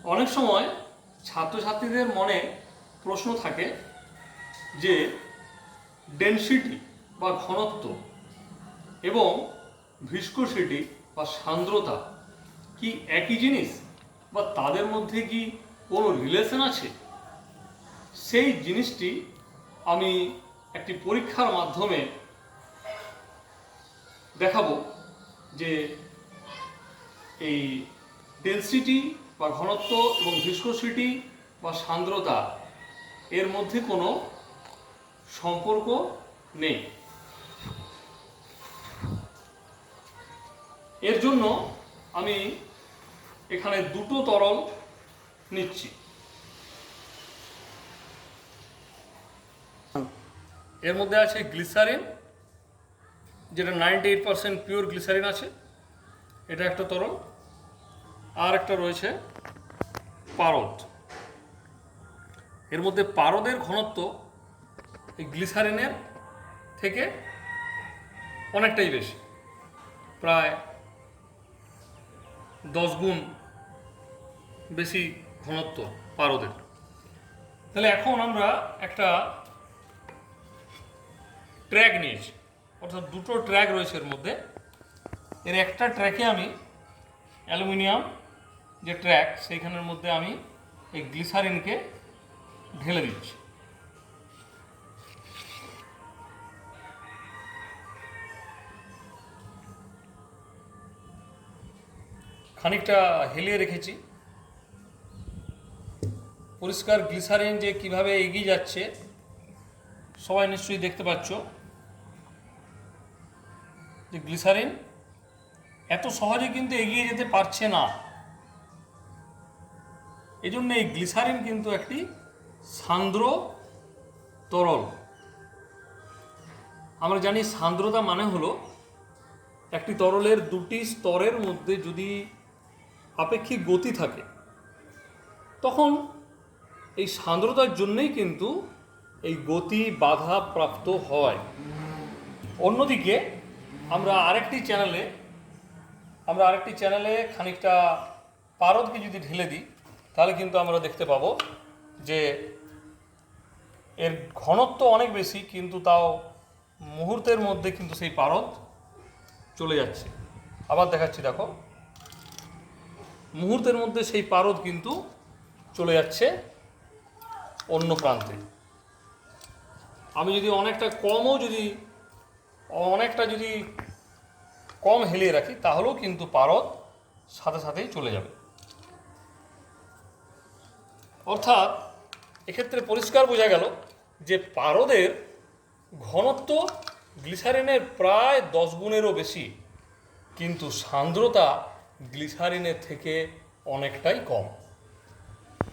অনেক সময় ছাত্রছাত্রীদের মনে প্রশ্ন থাকে যে ডেনসিটি বা ঘনত্ব এবং ভিস্কোসিটি বা সান্দ্রতা কি একই জিনিস বা তাদের মধ্যে কি কোনো রিলেশন আছে। সেই জিনিসটি আমি একটি পরীক্ষার মাধ্যমে দেখাবো যে এই ডেনসিটি বা ঘনত্ব এবং ভিস্কোসিটি বা সান্দ্রতা এর মধ্যে কোনো সম্পর্ক নেই। এর জন্য আমি এখানে দুটো তরল নিচ্ছি। এর মধ্যে আছে গ্লিসারিন, যেটা 98% পিওর গ্লিসারিন আছে, এটা একটা তরল। আর একটা রয়েছে পারদ। এর মধ্যে পারদের ঘনত্ব এই গ্লিসারিনের থেকে অনেকটাই বেশি, প্রায় 10 গুণ বেশি ঘনত্ব পারদের। তাহলে এখন আমরা একটা ট্র্যাক নিয়েছি, অর্থাৎ দুটো ট্র্যাক রয়েছে এর মধ্যে। এর একটা ট্র্যাকে আমি অ্যালুমিনিয়াম যে ট্র্যাক, সেইখানের মধ্যে আমি এই গ্লিসারিনকে ঢেলে দিচ্ছি। খানিকটা হেলিয়ে রেখেছি। পরিষ্কার গ্লিসারিন যে কিভাবে এগিয়ে যাচ্ছে সবাই নিশ্চয়ই দেখতে পাচ্ছ, যে গ্লিসারিন এত সহজে কিন্তু এগিয়ে যেতে পারছে না। এই জন্য এই গ্লিসারিন কিন্তু একটি সান্দ্র তরল। আমরা জানি সান্দ্রতা মানে হলো একটি তরলের দুটি স্তরের মধ্যে যদি আপেক্ষিক গতি থাকে, তখন এই সান্দ্রতার জন্যই কিন্তু এই গতি বাধা প্রাপ্ত হয়। অন্যদিকে আমরা আরেকটি চ্যানেলে খানিকটা পারদকে যদি ঢেলে দিই, তাহলে কিন্তু আমরা দেখতে পাবো যে এর ঘনত্ব অনেক বেশি, কিন্তু তাও মুহূর্তের মধ্যে কিন্তু সেই পারদ চলে যাচ্ছে। আবার দেখাচ্ছি, দেখো, মুহূর্তের মধ্যে সেই পারদ কিন্তু চলে যাচ্ছে অন্য প্রান্তে। আমি যদি অনেকটা কম হেলিয়ে রাখি, তাহলেও কিন্তু পারদ সাথে সাথেই চলে যাবে। অর্থাৎ এক্ষেত্রে পরিষ্কার বোঝা গেল যে পারদের ঘনত্ব গ্লিসারিনের প্রায় 10 গুণেরও বেশি, কিন্তু সান্দ্রতা গ্লিসারিনের থেকে অনেকটাই কম।